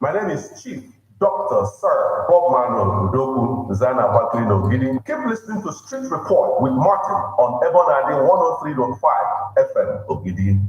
My name is Chief Dr. Sir Bob Manuel Udoku Zana Baklino Gidi. Keep listening to Street Report with Martin on Ebonadi 103.5 FM Ogidi.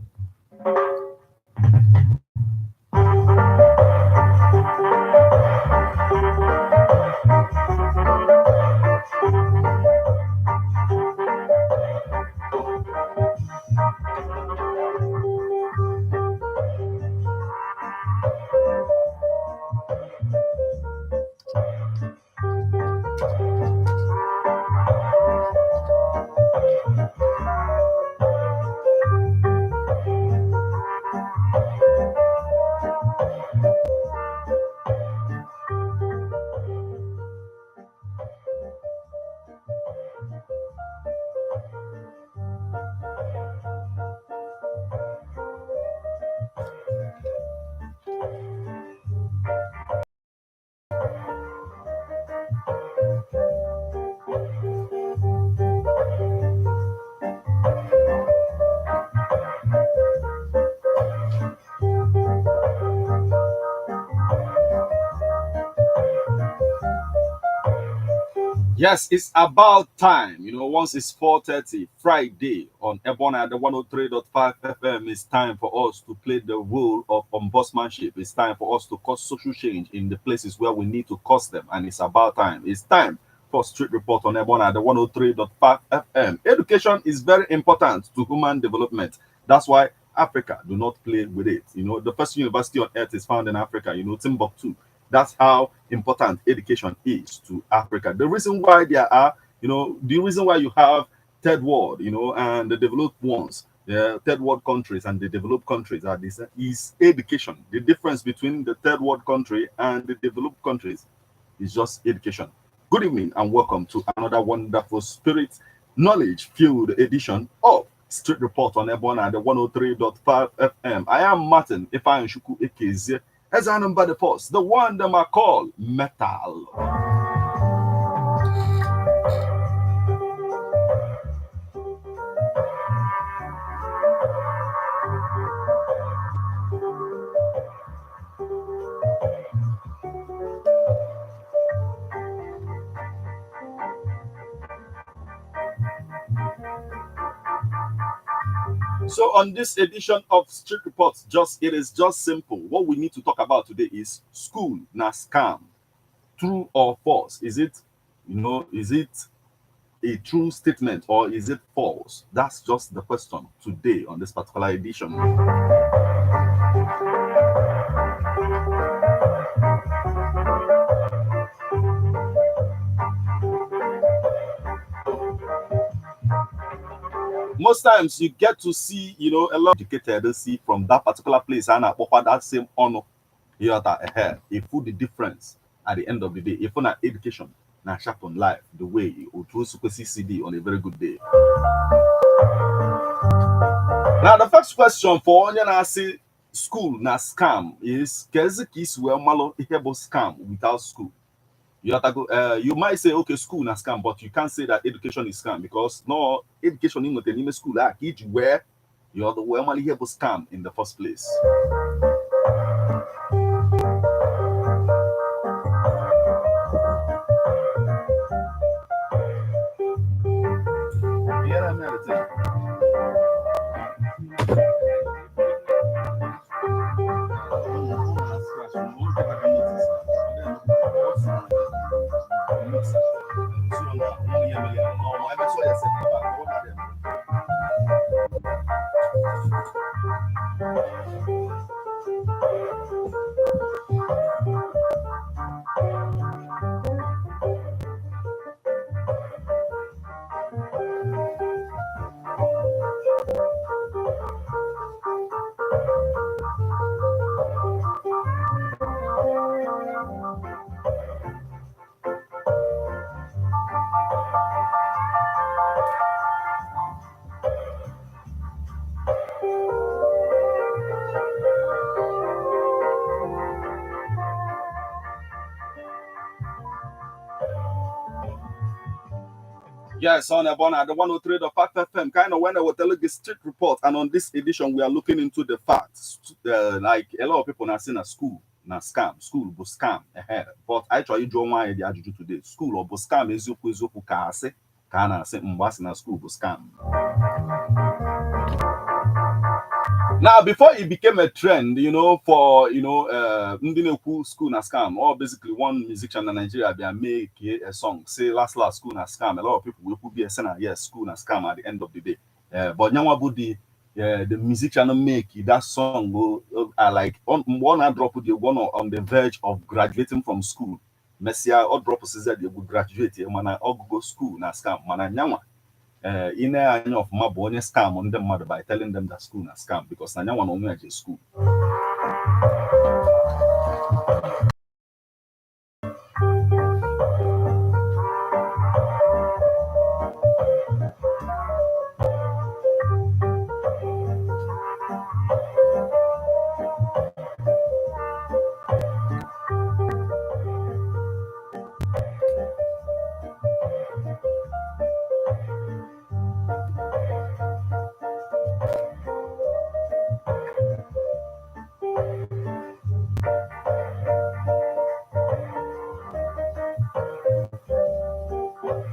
Yes, it's about time. Once it's 4:30 Friday on Ebona at the 103.5 FM, it's time for us to play the role of ombudsmanship. It's time for us to cause social change in the places where we need to cause them. And it's about time. It's time for Street Report on Ebona at the 103.5 FM. Education is very important to human development. That's why Africa do not play with it. The first university on earth is found in Africa, Timbuktu. That's how important education is to Africa. The reason why there are, the reason why you have third world, and the developed ones, the third world countries and the developed countries are this is education. The difference between the third world country and the developed countries is just education. Good evening and welcome to another wonderful spirit knowledge filled edition of Street Report on Ebona at the 103.5 FM. I am Martin Ifan Shuku Ekeze. As I number the post, the one that I call metal. So on this edition of Street Reports, it is just simple. What we need to talk about today is school na scam. True or false? Is it a true statement or is it false? That's just the question today on this particular edition. Most times you get to see, a lot of educated see from that particular place and offer that same honor here ahead. A full the difference at the end of the day. If not education, now sharp on life the way you would super CD on a very good day. Now the first question for I say school na scam is kis well malo scam without school. You might say, okay, school na scam, but you can't say that education is scam because no education in the school where you're the well scam in the first place. Yes, on Ebona, the 103.5 FM, kind of when I will tell you the street report. And on this edition, we are looking into the facts. Like a lot of people now saying a school, na scam, school, but scam. But I try to draw my idea today. School or but scam is you can say, mbasi na school, but scam. Now, before it became a trend, for school na scam, or basically one musician in Nigeria they make a song say last school na scam. A lot of people will be saying yes, school na scam at the end of the day. But the musician make that song like one drop the one on the verge of graduating from school. Messia or drop says that they will graduate, man, or go school na scam, man, nyanwa. In of my bonus scam on them mother by telling them that school na scam because I want only at school.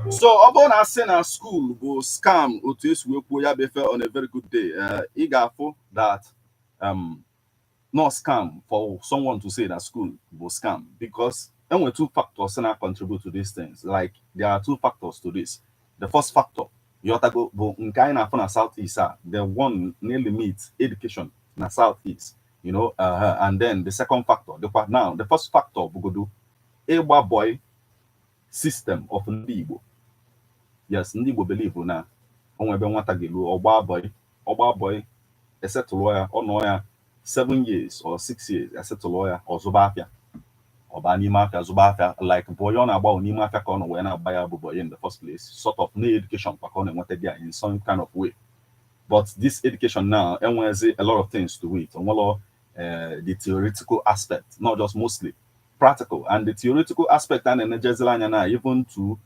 So upon us saying our school go scam on a very good day. That not scam for someone to say that school will scam because then we two factors that contribute to these things. Like there are two factors to this. The first factor, you have to go in Kaina Southeast, the one nearly meets education na Southeast, and then the second factor, the first factor we go do a boy system of Ndibo. Yes, Ndibo believe na onwebe nwata gelu ogba boy a settle lawyer or lawyer 7 years or 6 years a settle lawyer or zubafia or bani mafia zubafia like boy on about ni mafia kon when na buy boy in the first place sort of no education pa kon wanted there in some kind of way. But this education now and a lot of things to it the theoretical aspect, not just mostly practical, and the theoretical aspect and even to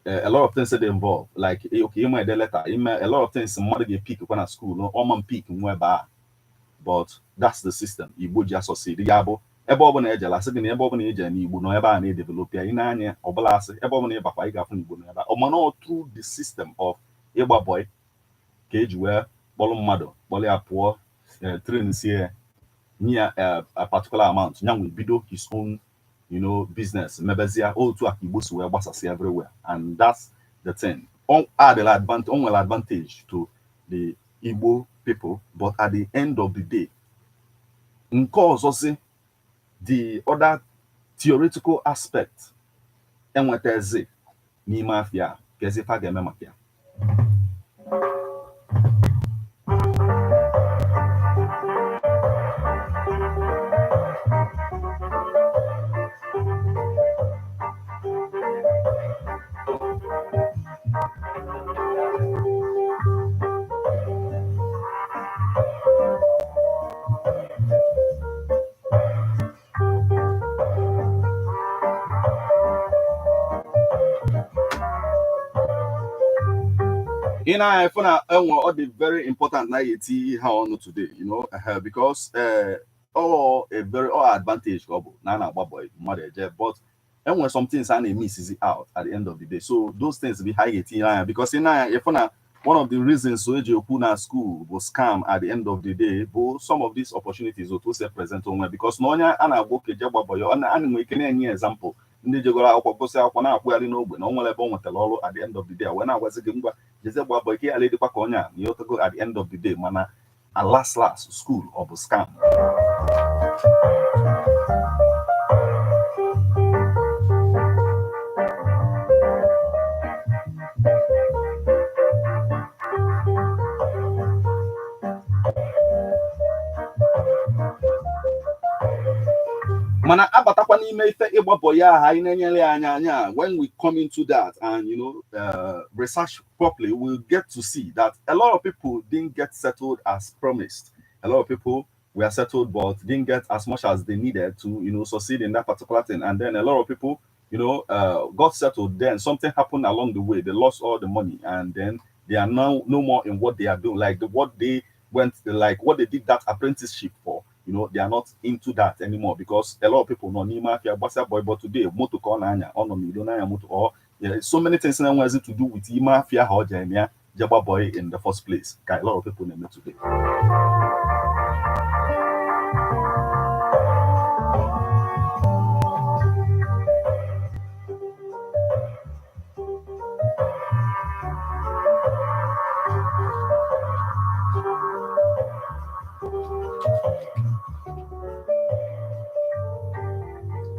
a lot of things that they involve, like okay, you might letter, a lot of things mother get pick when at school, no, or man pick but that's the system. You just succeed. Yabo, ebo na eje la se ni ebo na eje ni Igbo no eba na develop ya ina anya obala se ebo na eba kwa iga fun Igbo no eba. O man through the system of Igbo boy ka eji wee kpọrọ mmadụ kpọrọ ya pụọ train sie near a particular amount now we bido his own business mebezia otu aka Igbo si wee gbasasị everywhere, and that's the thing. Advantage to the Igbo people, but at the end of the day nke ọzọzi the other theoretical aspect enwetezi n'ime afia kezi fa ga-eme maka ya. In I find all the very important how on today, because all advantage boy but and when some things and miss it out at the end of the day. So those things be high because in one of the reasons so Kuna school was scam at the end of the day, but some of these opportunities will also present on because no one work any example. Ndị jegoro akwụkwọ gosi akwụkwọ na-akwụgharị n'ogbe na onwere ebe ọ nwetara ọrụ at the end of the day wee na-agwazi gị ngwa jeze gba bọ ike ala dịkwa ka onye a na otogo at the end of the day mana last school ọ bụ scam. Mana abatakwa n'ime ife ịgbapọ ya ha na-enyere anya when we come into that and research properly, we'll get to see that a lot of people didn't get settled as promised. A lot of people were settled but didn't get as much as they needed to succeed in that particular thing, and then a lot of people got settled. Then something happened along the way. They lost all the money, and then they are now no more in what they are doing. Like what they what they did that apprenticeship for. They are not into that anymore because a lot of people know Nima Fia Basa boy, but today moto Konanya on Midonaya moto or so many things now has to do with Mafia or Jamia Jabba boy in the first place. A lot of people name it today.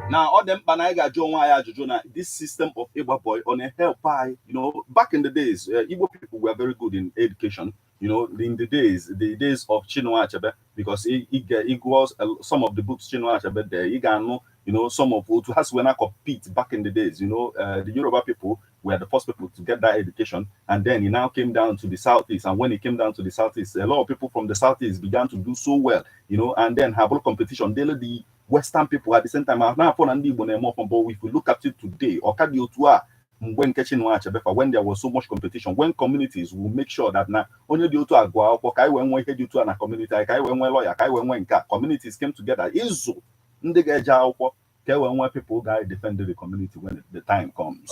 Now, all them Banaiga Jonwaya Jojona, this system of Igbo boy on a help by, back in the days, Igbo people were very good in education, in the days of Chinua Achebe, because he was some of the books Chinua Achebe there, he can know, some of who has when I compete back in the days, the Yoruba people were the first people to get that education, and then he now came down to the southeast, and when he came down to the southeast, a lot of people from the southeast began to do so well, and then have a competition, daily the Western people at the same time. Now, but if we look at it today, when there was so much competition, when communities will make sure that now only the communities came together. When people guy defend the community when the time comes.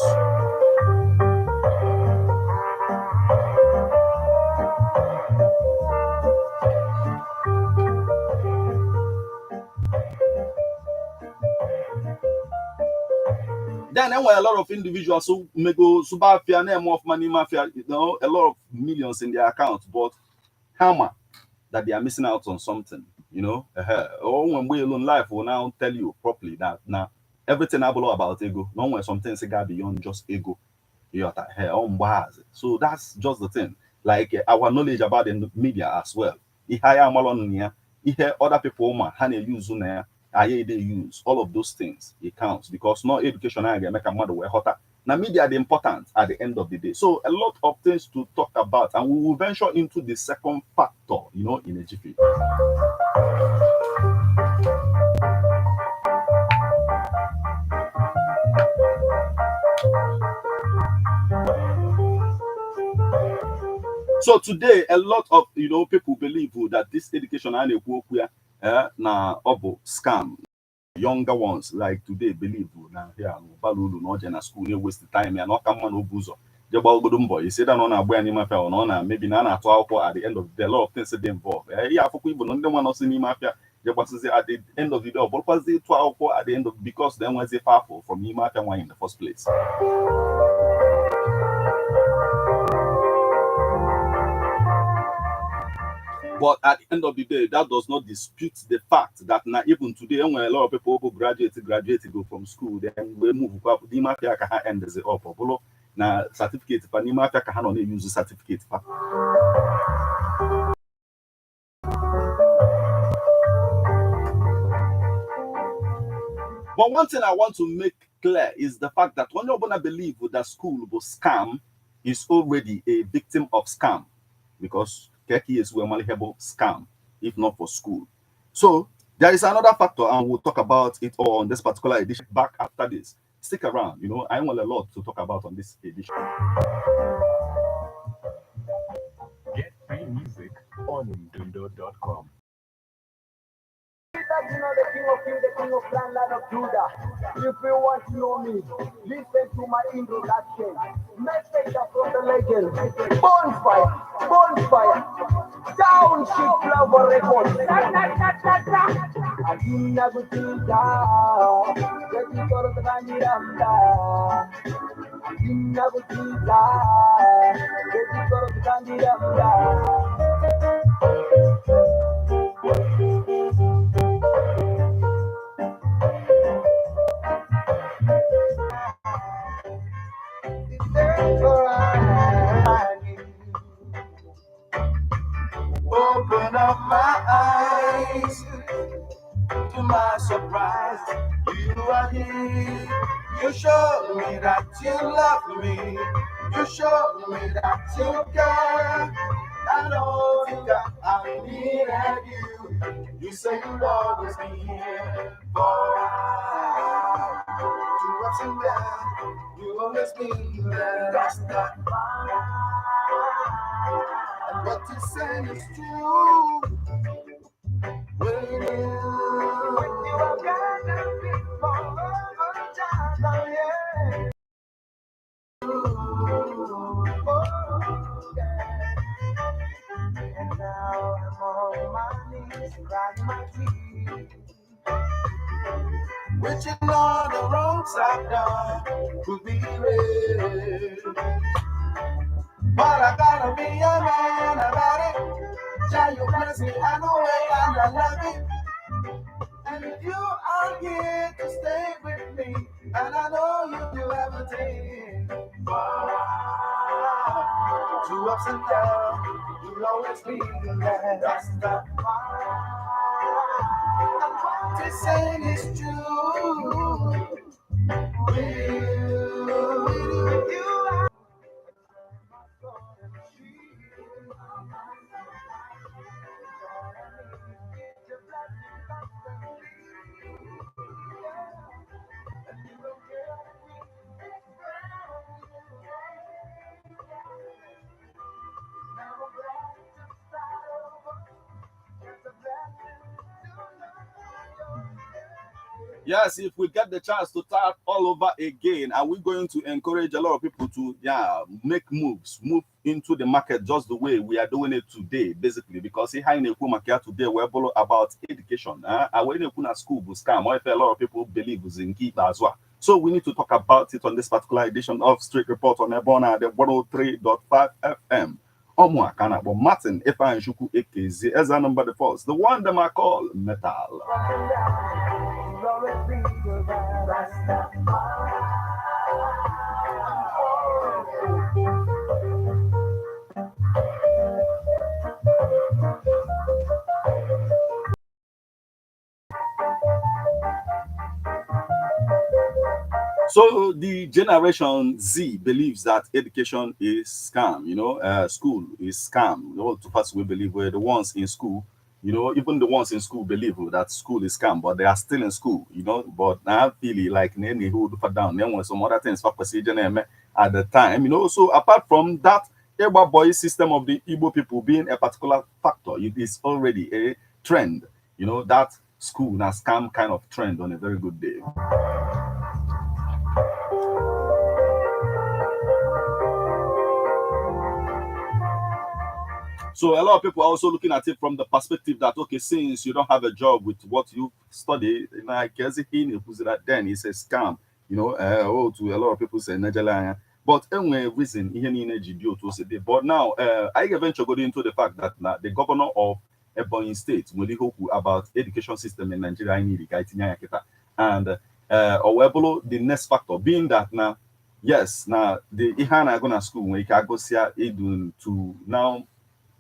Then there were a lot of individuals who may go subafia name of money mafia, a lot of millions in their accounts, but hammer that they are missing out on something, or when we alone life will now tell you properly that now everything I know about ego, no one something got beyond just ego. So that's just the thing. Like our knowledge about the media as well. Other people use they use all of those things. It counts because no education I make a mother way hotter. Now media the important at the end of the day. So a lot of things to talk about, and we will venture into the second factor, in a jiffy. So today, a lot of people believe that this education now scam. Younger ones like today believe now here no school they waste the time and not come on obuzo. You say that on a boy mafia or maybe na at the end of the day, a lot of things they involved. Yeah, for people no one else in mafia. At the end of the day, but was they at the end of because then was they powerful from mafia one in the first place. But at the end of the day, that does not dispute the fact that now even today, when a lot of people who graduate go from school, then we move up. The mafia can end as up. Now certificate, but the mafia can only use the certificate. But one thing I want to make clear is the fact that when you're gonna believe that school will scam is already a victim of scam because Keki is a malleable scam, if not for school. So there is another factor, and we'll talk about it all on this particular edition back after this. Stick around, I want a lot to talk about on this edition. Get free music on Dundo.com. The king of kings, the king of land of Judah. If you want to know me, listen to my introduction. Message from the legend. Bonfire, bonfire. Township Flower Records. Adina Gutita, Jackie Torres Ganiranda. Adina Gutita, Jackie Torres Ganiranda. Open up my eyes, to my surprise, you are here. You showed me that you love me. You showed me that you care. I know that I needed you. You say you'd always be here for us. To ups and always be there. That's the and what you say is true. With you, I'm gonna be forever, child, yeah. Oh, yeah. And now I'm on my knees, crying my tears. Wishing all the wrongs I've done could be read. But I gotta be a man about it. Child, you bless me, I know it, and I love it. And you are here to stay with me, and I know you do everything. To ups and downs, you'll always be there. That's the and what they say is true. With you are Yes, if we get the chance to start all over again, are we going to encourage a lot of people to make moves, move into the market just the way we are doing it today, basically? Because here in the market today, we're all about education. When you put a school scam, or if a lot of people believe is in keep as well. So we need to talk about it on this particular edition of Street Report on Ebona, the 103.5 FM. Omwakana, but Martin, Efa and Shuku Ekezi, as a number the first, the one that I call Metal. So the Generation Z believes that education is scam, school is scam. To first we believe we're the ones in school, even the ones in school believe that school is scam, but they are still in school, but I feel like any who do down, then some other things for procedure at the time, So apart from that, Eba boy system of the Igbo people being a particular factor, it is already a trend, that school now scam kind of trend on a very good day. So a lot of people are also looking at it from the perspective that, okay, since you don't have a job with what you study, then it's a scam, to a lot of people say Nigeria. But anyway, reason but now I eventually got into the fact that the governor of Ebonyi State, about education system in Nigeria, and the next factor being that now, yes, now the Ihana gonna school when you can go see to now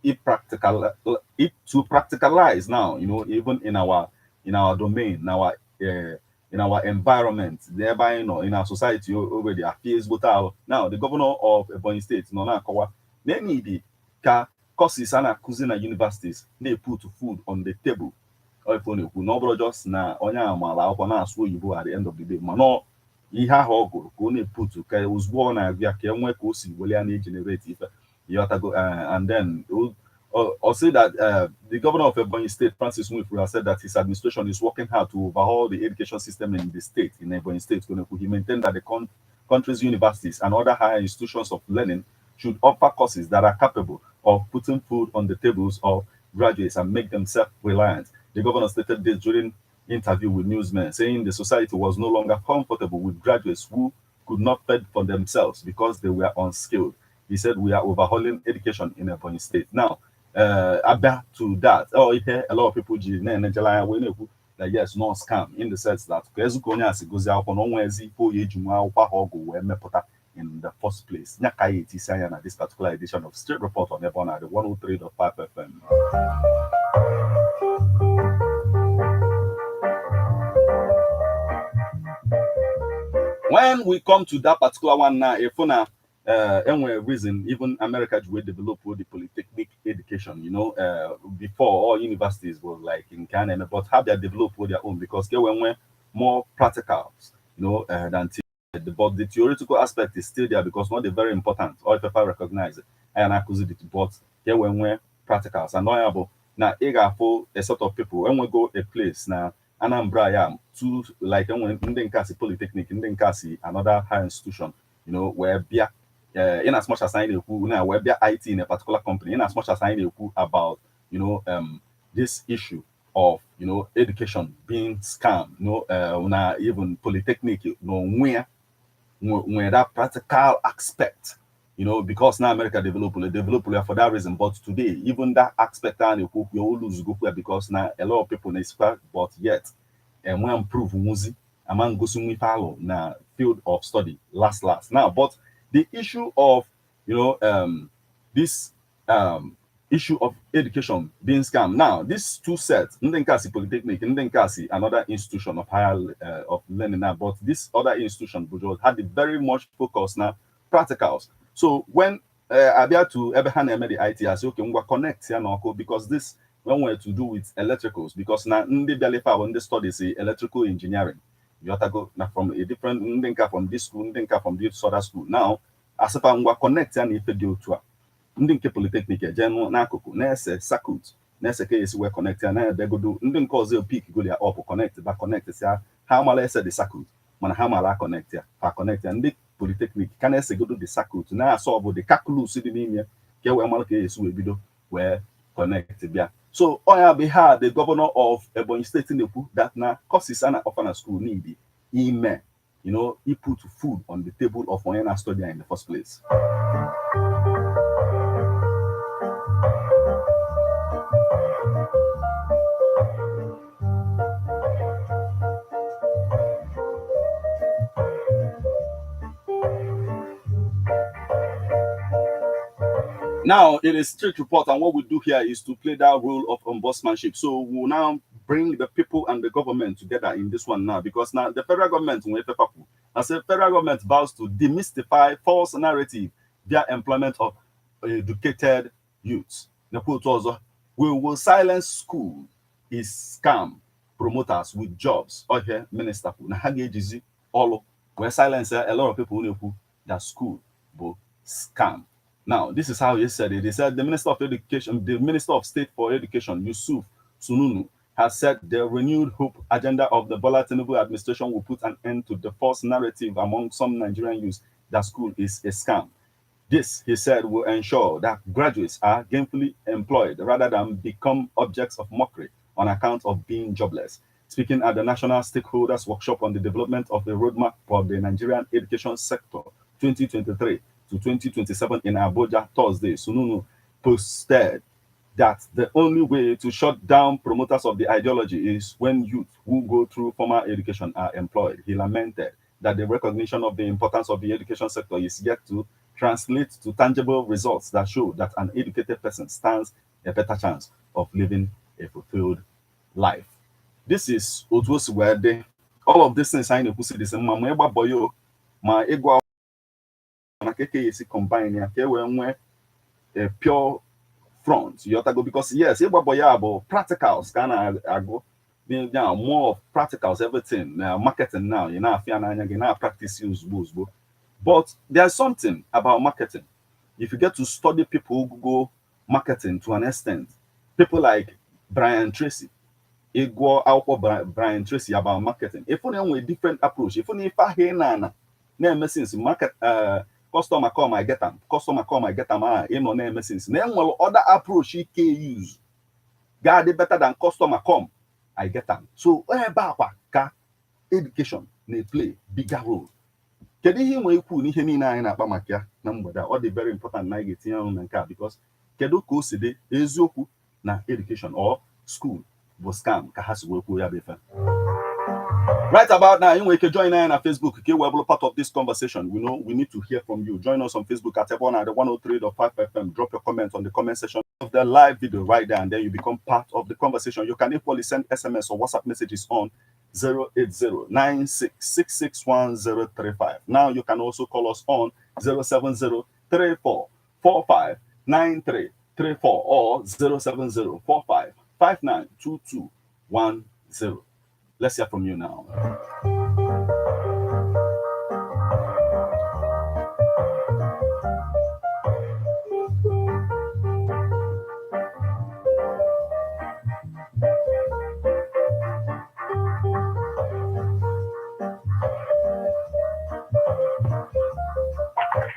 it to practicalize now, even in our domain, in our environment, thereby, in our society already appears but now the governor of Ebonyi State, they need the courses and cuisine universities, they put food on the table. Or if only no just na onya amala or na so you at the end of the day. Mano ihe ahụ go na put ka ozugbo na abia ka enwe ka o si wele na generate ife. You have to go and then or say that the governor of Ebonyi State, Francis Nwifuru, said that his administration is working hard to overhaul the education system in the state, in Ebonyi State. He maintained that the country's universities and other higher institutions of learning should offer courses that are capable of putting food on the tables of graduates and make them self-reliant. The governor stated this during interview with newsmen, saying the society was no longer comfortable with graduates who could not fend for themselves because they were unskilled. He said, we are overhauling education in Ebonyi State. Now, back to that, a lot of people that yes, no scam in the sense that in the first place. This particular edition of Street Report on Ebona, the 103.5 FM. When we come to that particular one now, if any reason, even America will develop the polytechnic education, before all universities were like in Canada, but how they develop their own because they were more practicals, than but the theoretical aspect is still there because not very important, or if I recognize it, and I could it, but here when we're practicals and knowable. Now, for a sort of people, when we go a place now, Anambra, yeah, to like when in Kasi Polytechnic, in Kasi, another higher institution, you know, where in as much as I know who now where IT in a particular company, in as much as I know who about, you know, this issue of, you know, education being scam, you know, even Polytechnic, you know, where that practical aspect, you know, because now America develop for that reason. But today, even that aspect and you lose go because now a lot of people in expect, but yet and when improve muzi among go follow now field of study last now. But the issue of, you know, this issue of education being scam. Now, these two sets, Ndenkasi Polytechnic, Ndenkasi, another institution of higher of learning now, but this other institution, Bujo, had the very much focus now, practicals. So when I be to Eberhan the IT, I say, okay, we're connect here now, because this when we're to do with electricals, because now when they study say electrical engineering, you have to go now from a different Ndenka from this school, Ndenka from this other school. Now, as if we're connect and if you to ndị nke Polytechnic eje n'akụkụ na-ese circuit na-ese ka esi wee connect ya na-edegodo ndị nke ọzọ pik go ya up connect ba connect si ha mara ese the circuit mana ha mara connect ya ha connect ya ndị Polytechnic ka na-esegodo the circuit na-asọbụ the calculus dị n'ime ka wee mara ka esi wee bido wee connect bịa. So oya bụ ha the governor of Ebonyi State na-ekwu that na courses a na-offer na school need ime, you know, he put food on the table of onye na-study in the first place. Now, it is strict report, and what we do here is to play that role of ombudsmanship. So we'll now bring the people and the government together in this one now, because now the federal government, as the federal government vows to demystify false narrative via employment of educated youths. We will silence school is scam promoters with jobs. Okay, minister, all we silence a lot of people who that school will scam. Now, this is how he said it. He said the Minister of Education, the Minister of State for Education, Yusuf Sununu, has said the renewed hope agenda of the Bola Tinubu administration will put an end to the false narrative among some Nigerian youths that school is a scam. This, he said, will ensure that graduates are gainfully employed rather than become objects of mockery on account of being jobless. Speaking at the National Stakeholders Workshop on the development of the roadmap for the Nigerian education sector 2023 to 2027 in Abuja Thursday, Sununu posted that the only way to shut down promoters of the ideology is when youth who go through formal education are employed. He lamented that the recognition of the importance of the education sector is yet to translate to tangible results that show that an educated person stands a better chance of living a fulfilled life. This is Otuosi Wede. All of these things I know see this mama boyo my ego combine a pure front. You have to go because yes, practicals can go more of practicals, everything marketing now, you know, practice use boost. But there's something about marketing. If you get to study people who go marketing to an extent, people like Brian Tracy, Brian Tracy about marketing. If you have a different approach, if you have since market customer come, I get them. Customer come, I get them. Name since. Then well, other approach he can use. God better than customer come, I get them. So education may play bigger role. Kedu ihe nwe ikwu n'ihe niile anyị na-akpa maka ya na mgbede ọ dị very important na anyị ga-etinye ọnụ na nke a because kedu ka o si dị eziokwu na education or school bụ scam ka ha si wee kwuo ya bụ ife. Right about now, you can join us on Facebook. Okay, we're part of this conversation. We know we need to hear from you. Join us on Facebook at Ebona at the 103.5 FM. Drop your comments on the comment section of the live video right there, and then you become part of the conversation. You can equally send SMS or WhatsApp messages on 080-96661035. Now you can also call us on 070-3445-9334 or 070-45-592210. Let's hear from you now.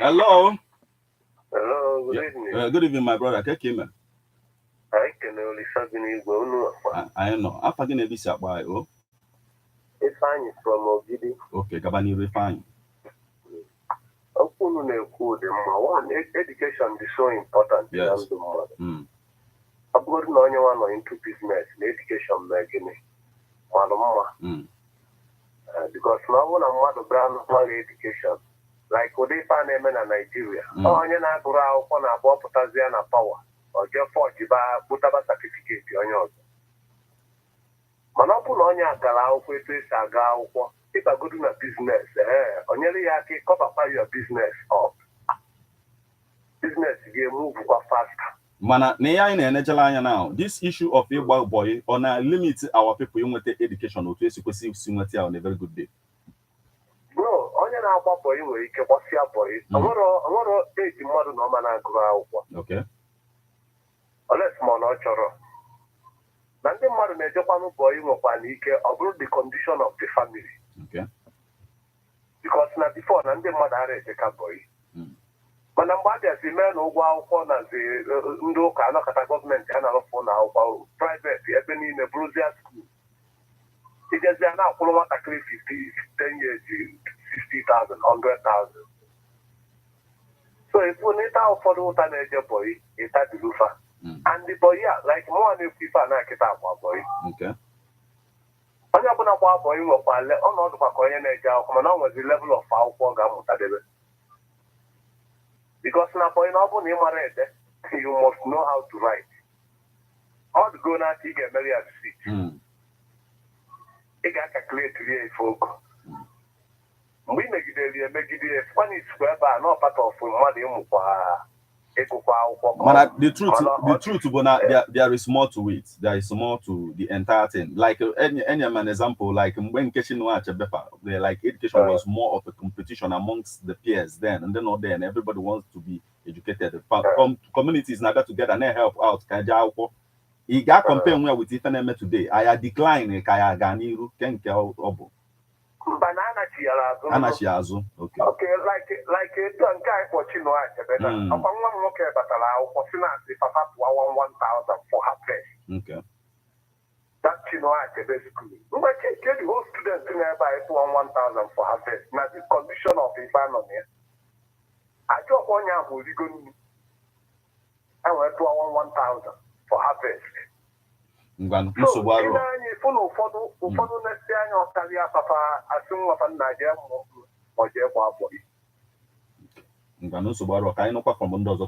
Hello. Hello, good evening. Good evening, my brother. I can only something go. I know. I'm fucking a visa by It's fine from Ogidi. Okay, Gabani refine. One, education is so important. Yes. I'm going to into business, education, because now when I'm not a brand education, like what they find in Nigeria, you're not going to power or just for put up a certificate on yours. Manopul on your galao, if I go to a business, on your yaki, cover your business up. Business, you move faster. Mana neya in energy now. This issue of a boy on a limit our people you want education or to a on a very good day. Bro, on your boy, you can watch your boy. I want to take the modern normal. Okay. Unless monotoro. Nande modern Japan boy will panic about the condition of the family. Okay. Because now before Nande mother take a boy. But I'm bad as the man who wow corner the Ndo Kanaka government and for now private, even in a Brusia school. It is now for what I 10 years, 60,000, 100,000. So if we need our for the teenager boy, it's at the Lufa. And the boy, like more than if I not get out boy. Okay. When you put up our boy, you will find on all the Pacoyan was the level of our program. Because now, for you must know how to write. How to go now to get married at the it got calculate to folk. We make it funny square bar, not part of money. The truth, but there is more to it. There is more to the entire thing. Like any an example, like when education like education was more of a competition amongst the peers then, and then not then everybody wants to be educated. Communities now got together and they help out. He got compared with Ifeneme today. I decline Kaya Ganiru Kenke Obo. Banana Anashiazu. Okay. Okay, like a guy for Chino. Upon one look at Batala for finance, if I have 1,000 for her place. Okay. That's Chino basically. But the whole student in there buy 1,000 for her place. Now the condition of the family here. I took 1 year for legal. I went to 1,000 for her place. So,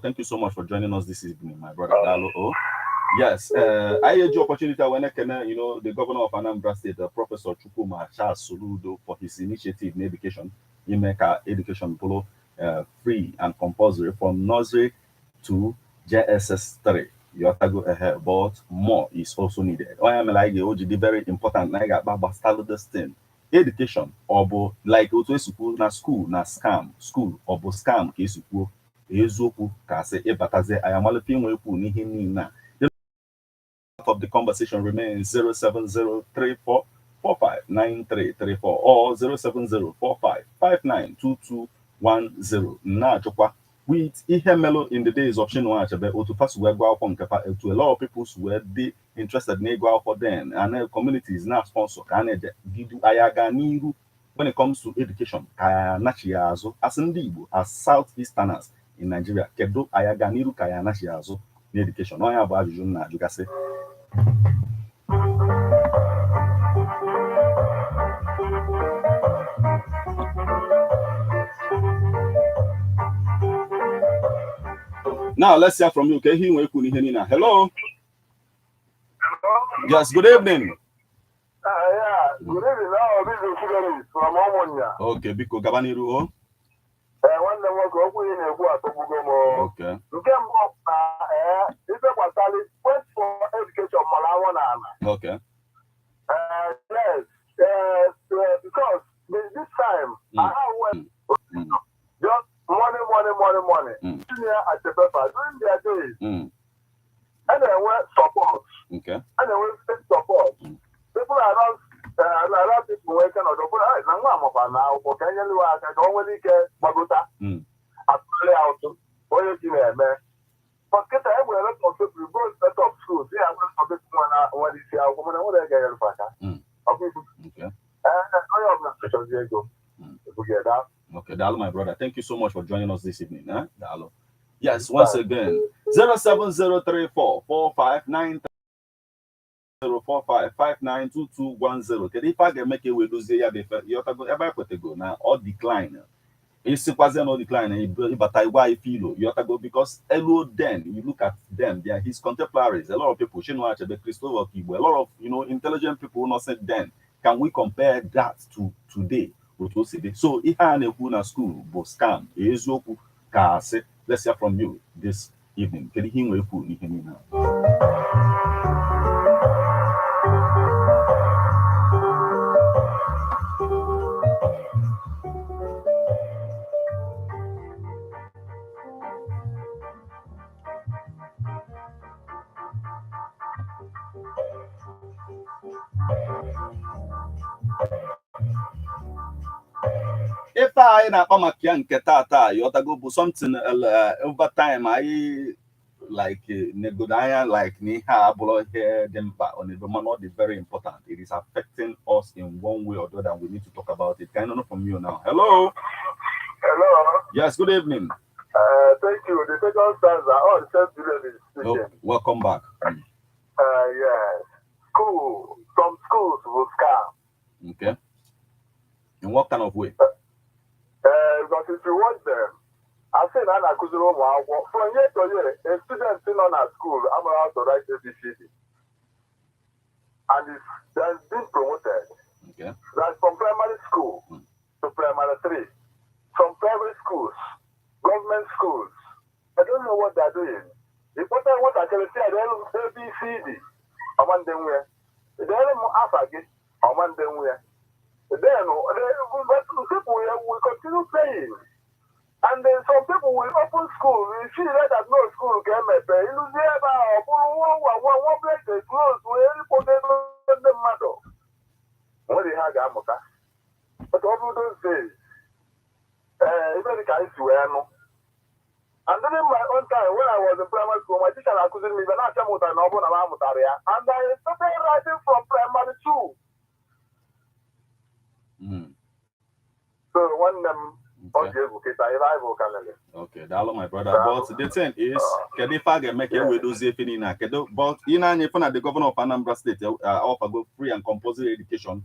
thank you so much for joining us this evening, my brother Dalo. Yes, I had the opportunity when I can, the governor of Anambra State, Professor Chukuma Charles Soludo, for his initiative in education. He make our education polo free and compulsory from nursery to JSS 3. You have to go ahead, but more is also needed. I am like the very important. I got about this thing. Education, or like school, na scam, school, or scam, case I am all the of the conversation remains 07034 459334 or 07045592210. Nah, with Ihemelo in the days of Chinua Achebe, or to pass where go out to a lot of people who were interested in go out for them, and communities now sponsor can do Ayaganiru when it comes to education. Kaya Nachiazo, as Ndibo, as Southeasterners in Nigeria, Kedo Ayaganiru Kaya Nachiazo in education. No, I have a vision now, you can say. Now let's hear from you. Okay, hello. hello. Yes, good evening. Yeah, good evening. Now, this is from Omonia. Okay, Biko Gabaniru. One day we'll go in a work. Okay. You can go. This was went for education. Malawana. Okay. Yes. Because this time I went just money. Senior at the paper during their days. And they were support. Okay. And they were state support. People around people working on the now for Kenya, I don't really get Maguta. atụle out onye ji na-eme pọskịta e nwere lot of people go set up schools ya agwa ọbịa nwere isi akwụkwọ mana nwere ga-enyere aka ọbụbụ onye ọbụla chọzi ego ebugeda. Okay, Dalo, my brother. Thank you so much for joining us this evening. Dalo. Yes, once again, 07034459045592210. If I can make it with those, you have to go now or decline. It's no decline, but I why feel you have to go because hello then you look at them, they are his contemporaries. A lot of people, Christopher Kibo, a lot of intelligent people not said then. Can we compare that to today? So if I na school but scam ezoku ka say let's hear from you this evening. Can you hear me now? If I na maka nke tata you ought to go something over time I like negodaya like niha abolo here dempa on it not very important. It is affecting us in one way or the other. We need to talk about it. Kind of from you now. Hello. Yes, good evening. Thank you. The second stanza all the same speaking. Welcome back. Yes. Some schools will scam. Okay. In what kind of way? Because if you watch them, I say that I could from year to year, a student still on at school, I'm allowed to write ABCD. And it's been promoted. Okay. That's from primary school to primary 3. From private schools, government schools. I don't know what they're doing. The important what I can say, ABCD. I want them where. They don't have a I want them where. Then people will continue paying. And then some people will open school. You see that no school can pay. You see about one place they close where people don't matter. What they have Amoka. But over those days, even the guys were no. And then in my own time, when I was in primary school, my teacher accused me, and I started writing from primary 2. So one okay, that's my brother. But the thing is, can if I make it with those now? But the governor of Anambra State offer go free and compulsory education,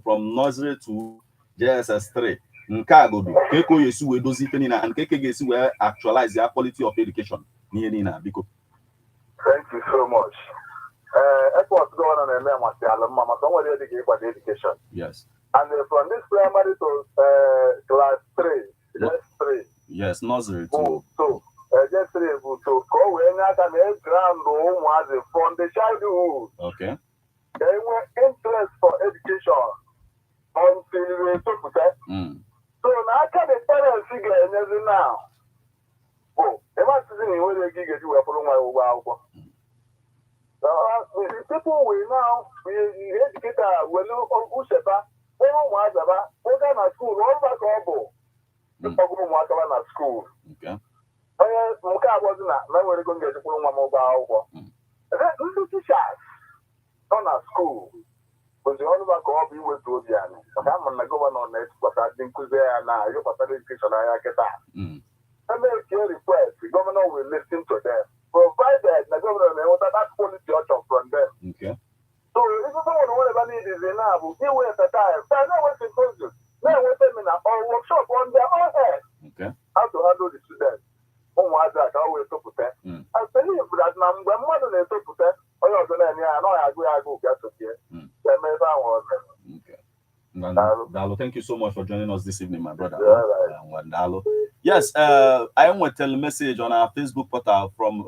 from nursery to JSS 3. Nkago do. Keko yesu we those now and keke yesu we actualize the quality of education. Thank you so much. Education. Yes. And from this primary to class 3, just 3. Yes, nursery too. So, just 3 to go when I can ground from the childhood. Okay. They were interest for education until we took that. So now can the parents figure now? Oh, they must see when they get you a problem. People will now be educated when Usheba. School, all back school. Okay. Wasn't now we're going to get mobile. Teachers on our school. But the only back up you went to the I'm on the governor on it, but I think there now, you got education. I get that. I make your request, the governor will listen to them. Provided the governor may want that quality out from them. Okay. So if you don't whatever need is enough, you wait at time. So I know what to do. Now what seminar or workshop on their own head. Okay. How to handle the students. Was that always to put that? I believe that now when mother is to put that, or you're gonna I go get to here. Okay. Dalo, thank you so much for joining us this evening, my brother. Dalo. Yes, I want to tell a message on our Facebook portal from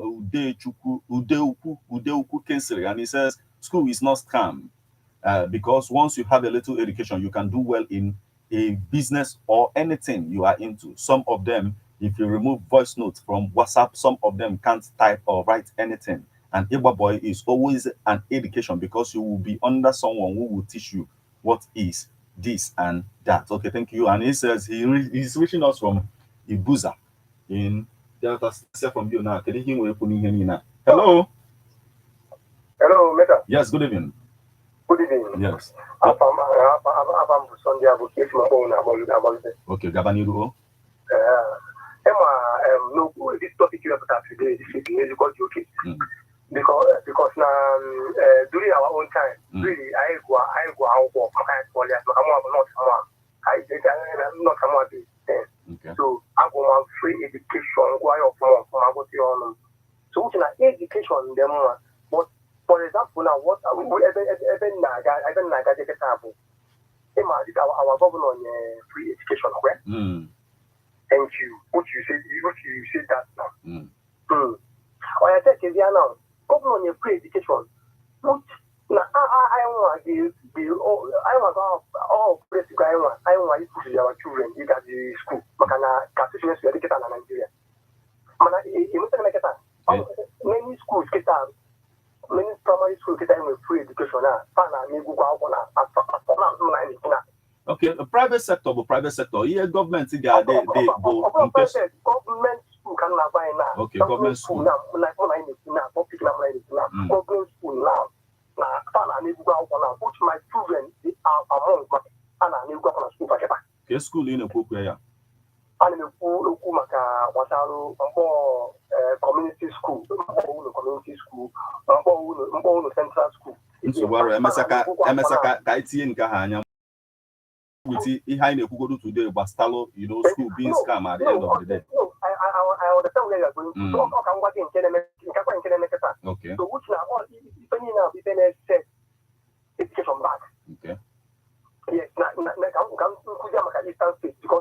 Udeuku Kensiri, and he says school is not scam because once you have a little education, you can do well in a business or anything you are into. Some of them, if you remove voice notes from WhatsApp, some of them can't type or write anything. And Igba boy is always an education because you will be under someone who will teach you what is this and that. Okay, thank you. And he says he's reaching us from Ibuza. in Delta State from you now. Can you hear me? Hello. Hello, Meta. Yes, good evening. Good evening. Yes. I'm Sunday. Okay, Gabaniru. No, this topic you have today is because okay. Because now during our own time, really, I go out walk. I'm not someone. So I go on free education. Go out from on. So which is education them. But for example, now what even our governor on free education, correct? Thank you. What you said that now. When I said now, governor on free education, which now I want the I want all place to go. I want you to put our children in the school. Makana constitution is educated in Nigeria. Mana many schools get many primary schools get free education. Okay, the private sector, yeah, government they go. Government school can buy now. Okay, government school. Government school now. Put my children are among and I go to school for that. Okay, school in a book yeah. And the community school, central school. So where MSaka Kaiti in Kahanya with ihe anyị na-ekwugodu today gbastalụ, school being scam at the end of the day. No, I understand where you're going. Okay. So which now all education back. Okay. Yes, because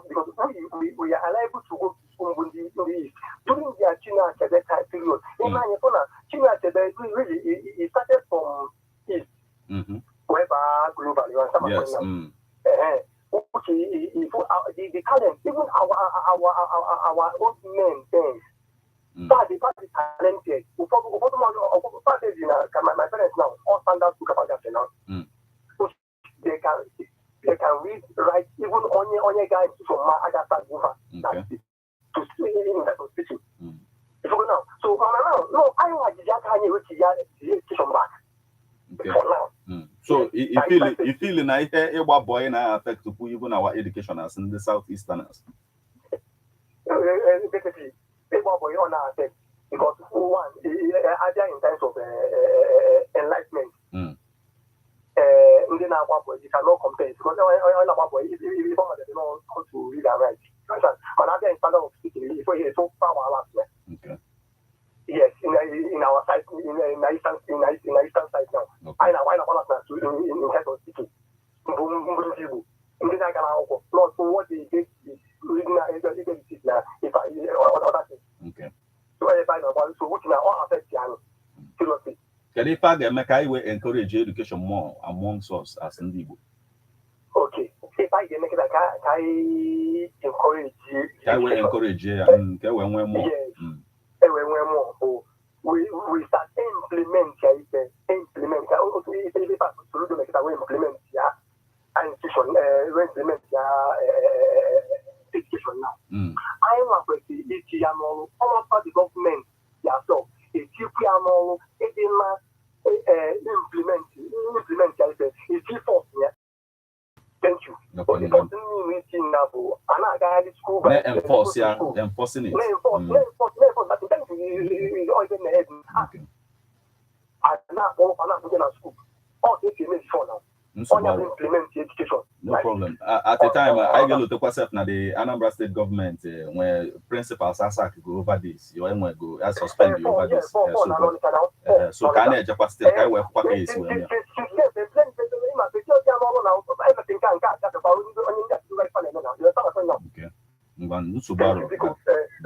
we are unable to go to school in the East. During the China period, China really it started from East, wherever globally. Yes. The talent, even our old men things. But the part is talented. My parents now all standards book about that now. They can read, write, even on your guys from my other side to speaking. If you go now, so no, I want to just hang with the education back. For now. So you feel in a boy na affect to put even our education as in the southeasterners. Basically, boy on our affect because one, either in terms of enlightenment. You cannot compare because boy, if you don't know how to read and write, but other in standard of speaking, it's so far. Okay. Yes, in our side, in the eastern side now. Okay. I know in terms of speaking. Not for what they did is reading now. If I other things. Okay. So I find about so which now all affect seriously. Can if I will encourage education more amongst us as Indigo? Okay. If I make it like I encourage you. I will encourage you and when we're more. Yes. We start implement education now. I want to see all of the government yourself. If you can implement it's default. Thank you. Enforcing it. No problem. At the time, I get to accept now the Anambra State government when principals ask go over this. You want to go suspend you over this. So can I just still can work for case when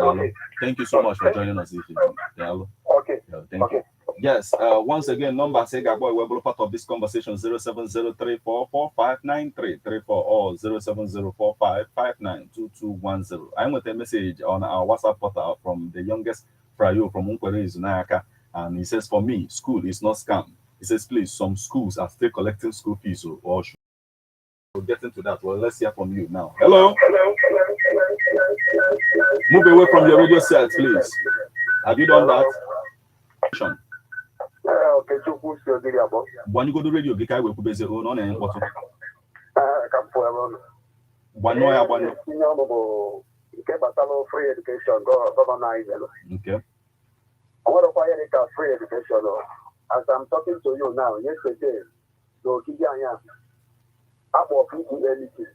okay. Thank you so much for joining us. Okay. Thank you. Yes, once again, number say boy we're part of this conversation 07034459334 or 07045592210. I'm with a message on our WhatsApp portal from the youngest Frayo from Unkwere Izunaka, and he says, for me, school is not scam. He says, please, some schools are still collecting school fees or should we'll get into that. Well, let's hear from you now. Hello. Move away from your radio set, please. Have you done that? Okay, when you go to radio, the guy will put base on and what? Free education, Okay. I want to fire a free education. As I'm talking to you now, yesterday, so Kijanya, I bought anything.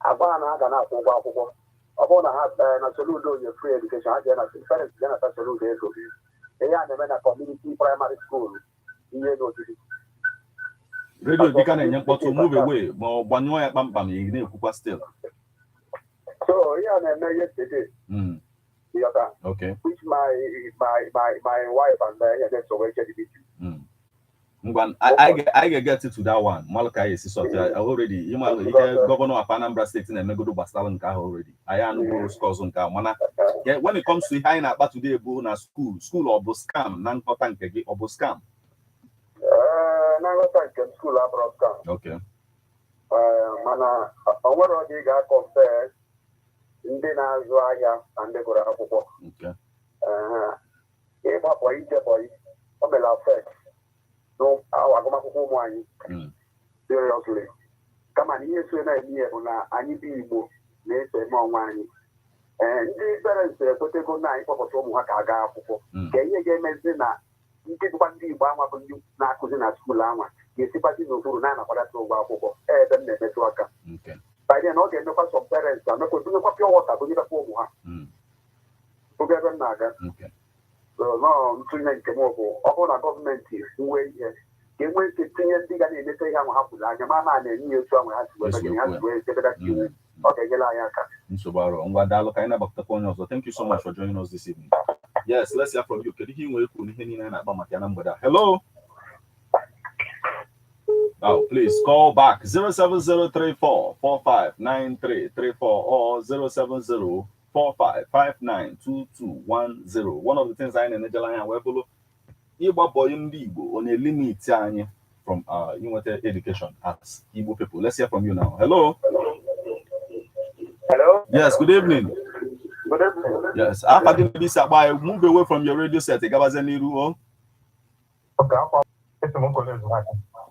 I bought another for I want to have a solution in free education. I get a parents, then a solution. They are the community primary school. Radio, you can move away. But one way, you need still. So, yeah, yesterday. Okay. Which my wife and that's already I get it to that one. Malachi is already. You know, governor of Anambra State in the Megodo Bastalan already. I am no scores on Mana. Yeah, when it comes to high about today, na school or scam, non potank or scam. School scam. Okay. Mana, I want to compare. Ndị na-azụ ahịa na ndị gụrụ akwụkwọ. Ịgbapụ ije bọyị o mere affect agụmakwụkwọ ụmụ anyị seriously kama na ihe so na-eme ihe bụ na anyị bụ Igbo na-eso eme ọnwa anyị ndị parents ekwetego na anyị kpọpụta ụmụ ha ka aga akwụkwọ ka ihe ga-emezi na ndị bụkwa ndị Igbo anwa bụ ndị na-akụzi na skuul anwa ga-esikwazi n'okpuru na-anakwalata ụgwọ akwụkwọ ebe m na-emetụ aka by then ọ ga-emekwa some parents na-ekwetụnyekwa pure water bụ nyebekwa ụmụ ha oge ebe m na-aga nọọ ntụnye nke m bụ ọ bụrụ na gọọmenti uwe ihe ka enwee ike tinye ndị ga na-emeta ihe ahụ ha pụrụ anya ma na-enye ya otu ahụ ha si wee debeda iwu ọ ga-enyere anyị aka. Thank you so much for joining us this evening. Yes, let's hear from you. Kedu ihe nwere kwuru ihe niile na-akpa maka ya na mgbede a? Hello. Oh, please call back 07034459334 or 07045592210. One of the things I know Nigeria we follow Igbo boy ndị Igbo on a limit anyị from education as Igbo people. Let's hear from you now. Hello. Hello. Yes, good evening. Good evening. Yes, after this move away from your radio set. Okay.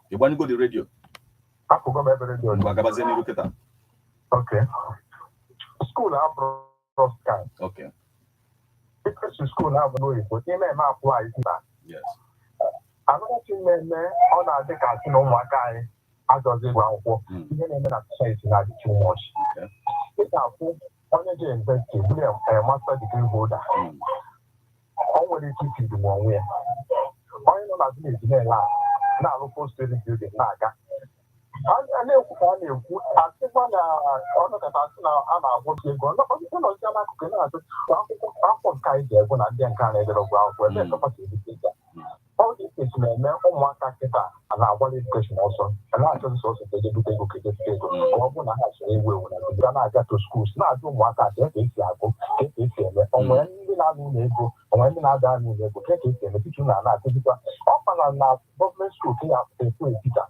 You want to go to the radio? Okay. School have okay. Because the school have no input, you may apply that. Yes. Another thing, on our decade, no more guy, as was it well for even in that sense, not too much. It's our on the investing, a master degree holder. Already teaching the one way. Only know that this is now supposed to do the naga. And then, I think when on the now, I'm out of the ground, but you know, I'm kind of when I didn't kind of ground where there's a all these things may one factor, and I want education also. And I just also they do take or when I actually will when I get to schools. Now I don't want that on when we are able, or when we are done with the teaching and the teaching and that. Often now, government school can have a free teacher.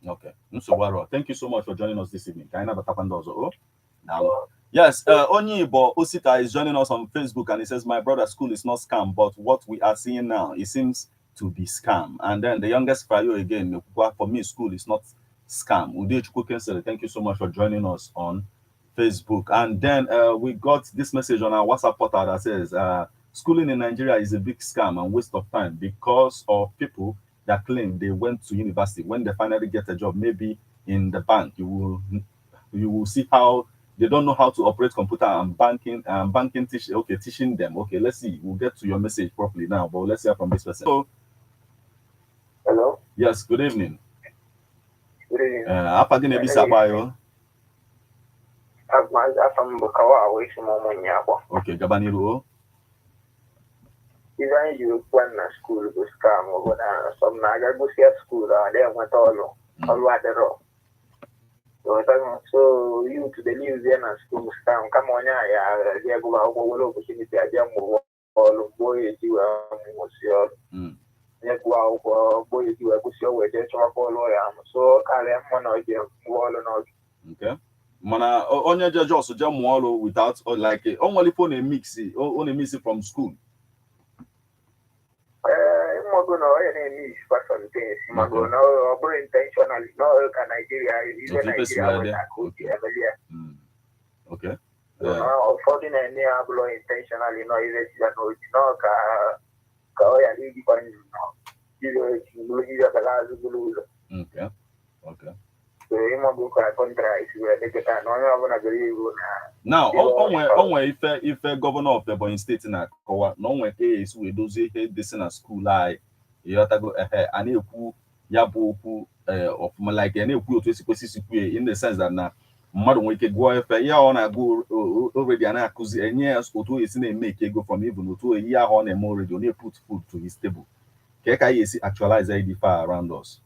Okay. Thank you so much for joining us this evening. Now, yes, Onyibo Osita is joining us on Facebook and he says, my brother's school is not scam, but what we are seeing now, it seems to be scam. And then the youngest Frayo again, for me, school is not scam. Thank you so much for joining us on Facebook. And then we got this message on our WhatsApp portal that says, schooling in Nigeria is a big scam and waste of time because of people that claim they went to university. When they finally get a job, maybe in the bank, you will see how they don't know how to operate computer and banking teaching them. Okay, let's see. We'll get to your message properly now, but let's hear from this person. Hello. Yes, good evening. Good evening. Okay, Gabaniru. Even you went to school to scam or some naga go see school and then went all the road. So you to the news then and school scam come on yeah go opportunity I just all boy you was your boy you was your way just lawyer so carry one of them wall and okay. Mana onye just muolo without like only phone a mix it from school. Intentionally, no, Nigeria, even Nigeria, okay. For any intentionally, no, okay. Okay. Now, if a governor of the Ebonyi State na Kowa, no one is we do this in a school like you have to go ahead and you yabu of like any in the sense that now mmadụ nwere ike gụọ efe ihe ọ na-agụ already a na-akụzi enye ya otu esi na-eme ike ego from even otu ihe ahụ ọ na-eme already ọ na-put food to his table ka ya esi actualize it far around us.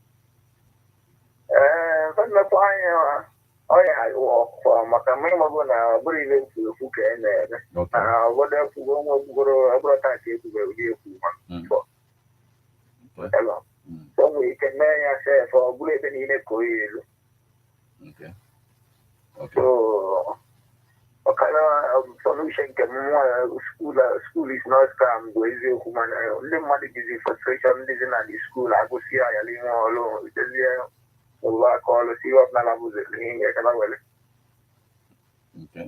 Okay. So, solution school is not scam. Only money is frustration. This is not the school. I go see I alone. Okay.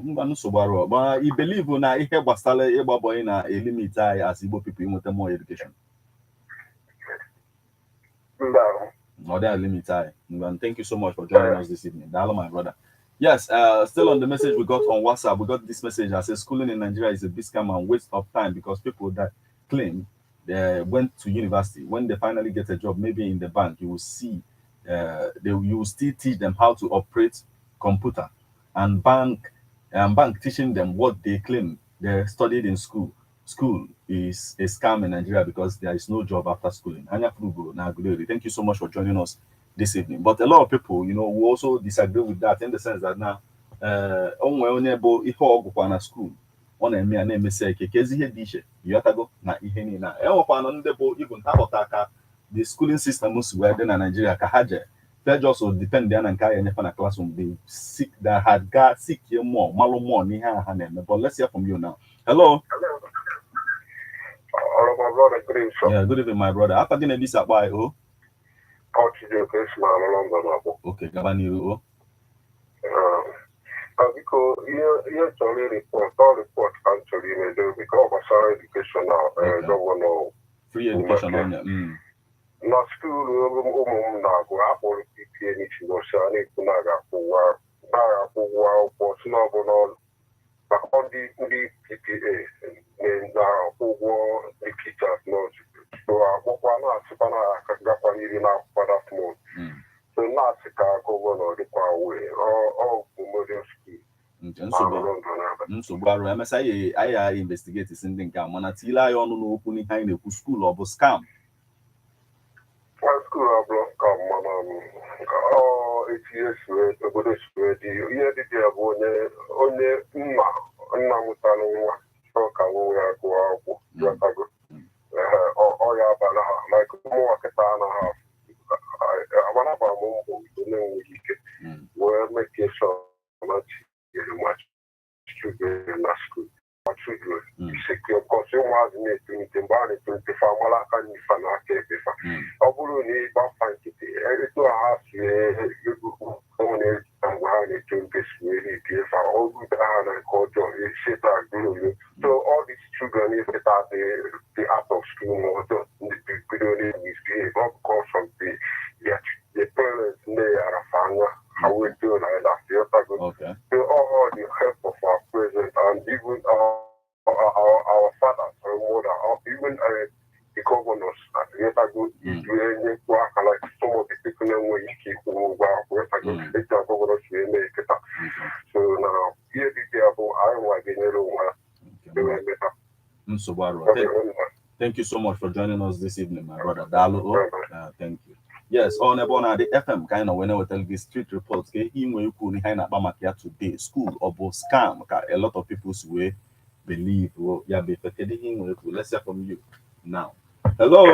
But you believe na ihe gbasara ịgba boy na limit anyị as Igbo people inweta more education. No, they are limit. Thank you so much for joining us this evening. Hello, my brother. Yes, still on the message we got on WhatsApp, we got this message that says schooling in Nigeria is a big scam and waste of time because people that claim they went to university, when they finally get a job, maybe in the bank, you will see you will still teach them how to operate computer and bank teaching them what they claim they studied in school. School is a scam in Nigeria because there is no job after schooling. Thank you so much for joining us this evening. But a lot of people, will also disagree with that in the sense that now, school, the schooling system in Nigeria, they just depend on the classroom. They seek that had got seek you more, but let's hear from you now. Hello. Hello, my brother. Good evening, sir. Yeah, good evening, my brother. After dinner, this up by okay, Gabani. Because you actually report actually because of our education now, governor. Free education on Na school na go apple PPA ni chigosha ni kunaga kuwa na bono but on the PPA na kuwa the teachers no so what na sipana kagapani na father small so na sika governor the power or modern school nsogbu arụ emesa anyị investigate isi ndị nke a mana tile anyị ọnụ n'okwu n'ihe anyị na-ekwu skuul ọ bụ scam. School of block years obodo dị ihe dị dị bụ onye nna mụtara nwa ka nwe ya gụọ akwụkwọ ọ ya abana ha like ụmụ nkịta na ha amanaba m mbọ na-enweghị ike wee make sure na children na school children secure because ụmụazị na-etonite mgbe a na-etonite fa amala aka n'ifa na aka ebefa ọ bụrụ na ịgbafa nkịtị etu ha si mgbe ha na-etonite suere fa ọgụda ha na nke ọjọọ eseta agụrụ so all these children eseta the out of school ma ọjọọ ndị bido na-emisbehave all because of the parents na-eyara fa anya ha wee do na ịdafiọtago so all the help of our president and even our fathers, our mother, even the governors at Yetago is doing work like some of the people who keep over Yetago, the governors will make it up. So now, here the table, I want to Thank you so much for joining us this evening, my brother. Dalo, thank you. Yes, on the FM kind of when I will tell the street reports, in today, school or scam, a lot of people's way. Believe let's hear from you now. Hello.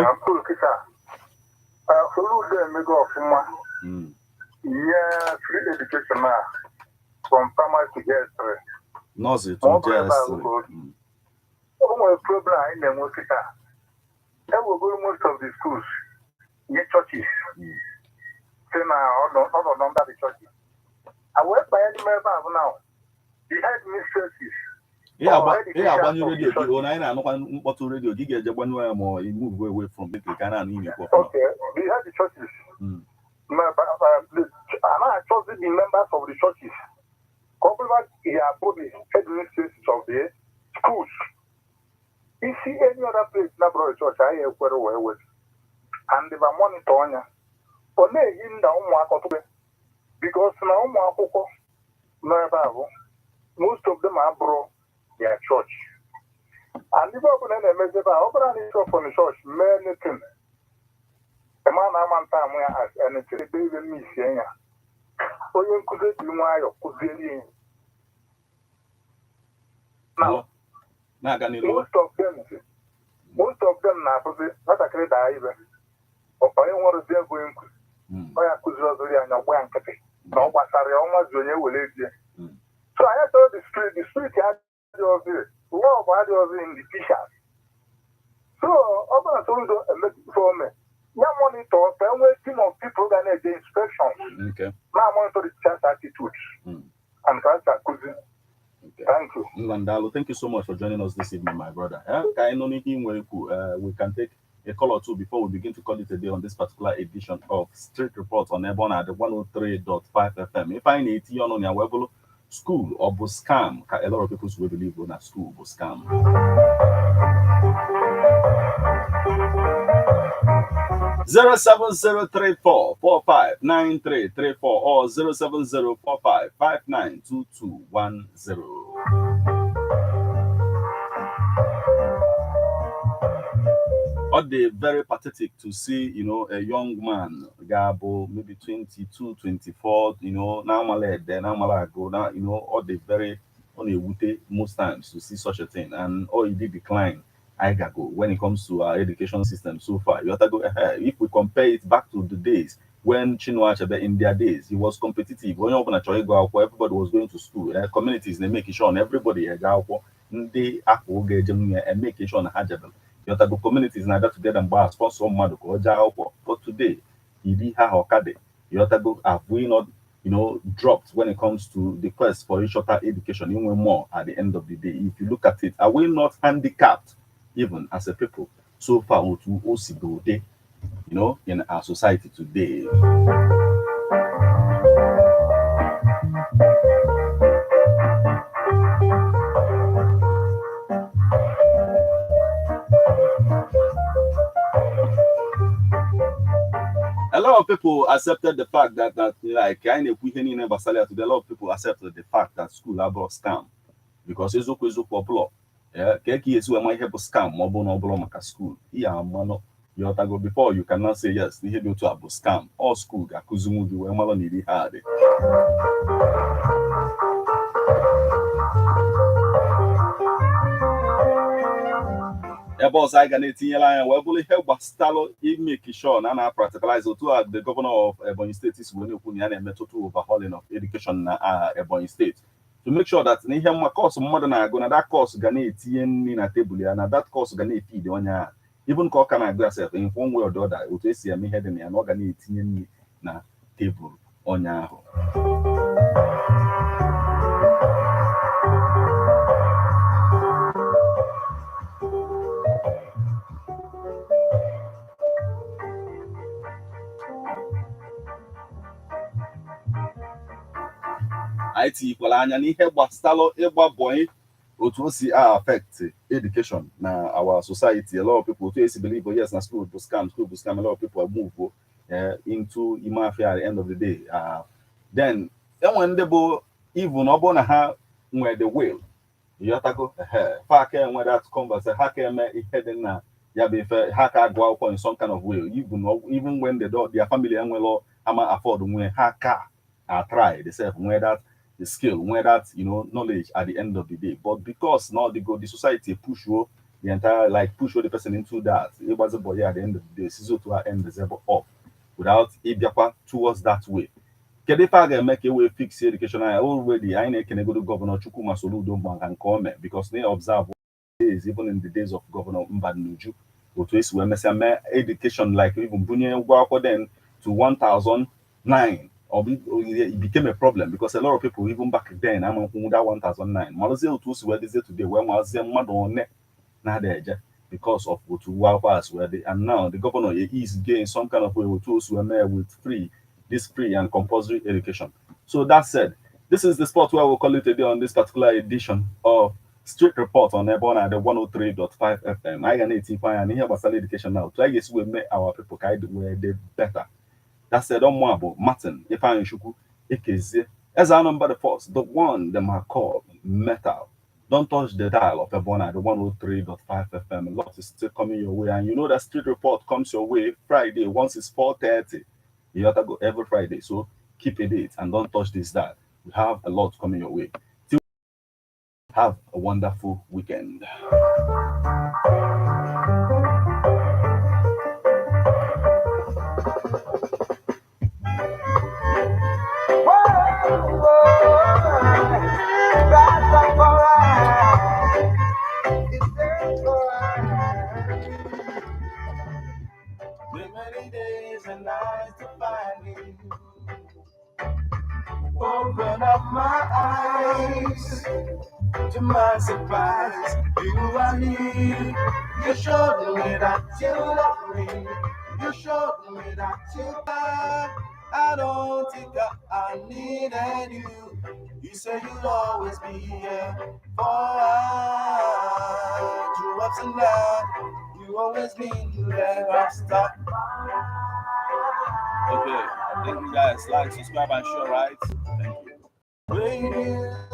Free education from primary to JS3. Nursery to JS3. Almost problem in the most that will go most of the schools, get churches. Say now, other number the churches. I work by any member now. The headmistresses. When you radio, you own I know what to radio, you get one way more, you move away from it. You cannot need it. Okay, we have the churches. I trust the members of the churches. Compliment here both the headmistresses of the schools. You see any other place, Nabro Church, I have quite away with. And they were monitoring. Only in the home because now most of them are bro their church. And if I open a message, I open a shop on the church, many things. A man, I'm time where I and it's a baby me saying, oh, you could do my could now. Most of them now, not a great either. Or I want to be going to I could and a blanket. No, but I almost will live. So I told the street had the law of in the teachers. So I'm going to make for me. Now monitor, then we team of people that need the inspection. Okay. Now monitor the church attitude and culture cuisine. Thank you. Landalo, thank you so much for joining us this evening, my brother. We can take a call or two before we begin to call it a day on this particular edition of Street Report on Ebon at the 103.5 FM. If I need you on your web, school or scam, a lot of people will believe on a school or scam. 07034459334 or 07045592210. Or they very pathetic to see, a young man, Gabo, maybe 22, 24, normally go now, or they very on a wute most times to see such a thing. And or he did decline, I go when it comes to our education system so far. You have to go ahead. If we compare it back to the days when Chinua Achebe in their days, he was competitive. When you open a everybody was going to school. Communities they make sure everybody they and making sure you have to go communities now that together and buy sponsor but today you have to go have we not dropped when it comes to the quest for a shorter education even more at the end of the day. If you look at it, are we not handicapped even as a people so far to also go day in our society today? A lot of people accepted the fact that like a lot of people accepted the fact that school are about scam because it's popular. Yeah, scam mobile school. You go before you cannot say yes, you to about scam or school hard. Boss, I can line well bully help Bastalo in making sure Nana practicalize to the governor of Ebony State is going to put a method to overhauling of education Ebony State to make sure that my course modern going that course Ghanaian in a table and that course Ghanaian feed on even call can I yourself in one way or the other, would see me head in an Ghanaian na table on ya. IT equal anya n'ihe gbasara ịgba boy otu o si affect education na our society. A lot of people believe yes na school go scam. A lot of people move into mafia at the end of the day. Then when they go even na ha nwere the will you have to go when that converse ha can make heading na ya be ha ka go in some kind of way even when their family and well afford when ha ka try they say when that the skill, where that knowledge at the end of the day. But because now the society push you the entire push the person into that, it was a boy at the end of the day, to end the zebra up without it towards that way. Kedu ife a ga-eme ka e wee fix education anyị already anyị na-ekenego gọvanọ Chukwuma Soludo maka nke o mee because na observe days even in the days of Governor Mbanuju otu esi wee mesịa mee education like even bunye ụgwọ akwụkwọ then to 1,009 it became a problem because a lot of people even back then amankwụ that 1,009 malụzie otu o si wee dịzie today wee mazie mmadụ one na-ada eje because of otu ụgwọ akwụkwọ as wee dị and now the governor is getting some kind of way otu o si wee mee with this free and compulsory education. So that said, this is the spot where we'll call it a day on this particular edition of Street Report on Ebona at the 103.5 FM. I can and here about education now. So I guess we make our people kind where they better. That said, on Mwabo, Martin, if I Shuku, Ikeze, as our number the first, the one them are called Metal. Don't touch the dial of Ebona at the 103.5 FM. A lot is still coming your way. And you know that Street Report comes your way Friday once it's 4:30. You have to go every Friday. So keep a date and don't touch this dial. We have a lot coming your way. Till have a wonderful weekend. Many days and nights to find you. Open up my eyes. To my surprise, you are here. You showed me that you love me. You showed me that you care. I don't think I needed you. You say you'll always be here for us. Through ups and downs, you always been there. I stop. Okay, thank you guys. Like, subscribe, and share, right? Thank you. Radio.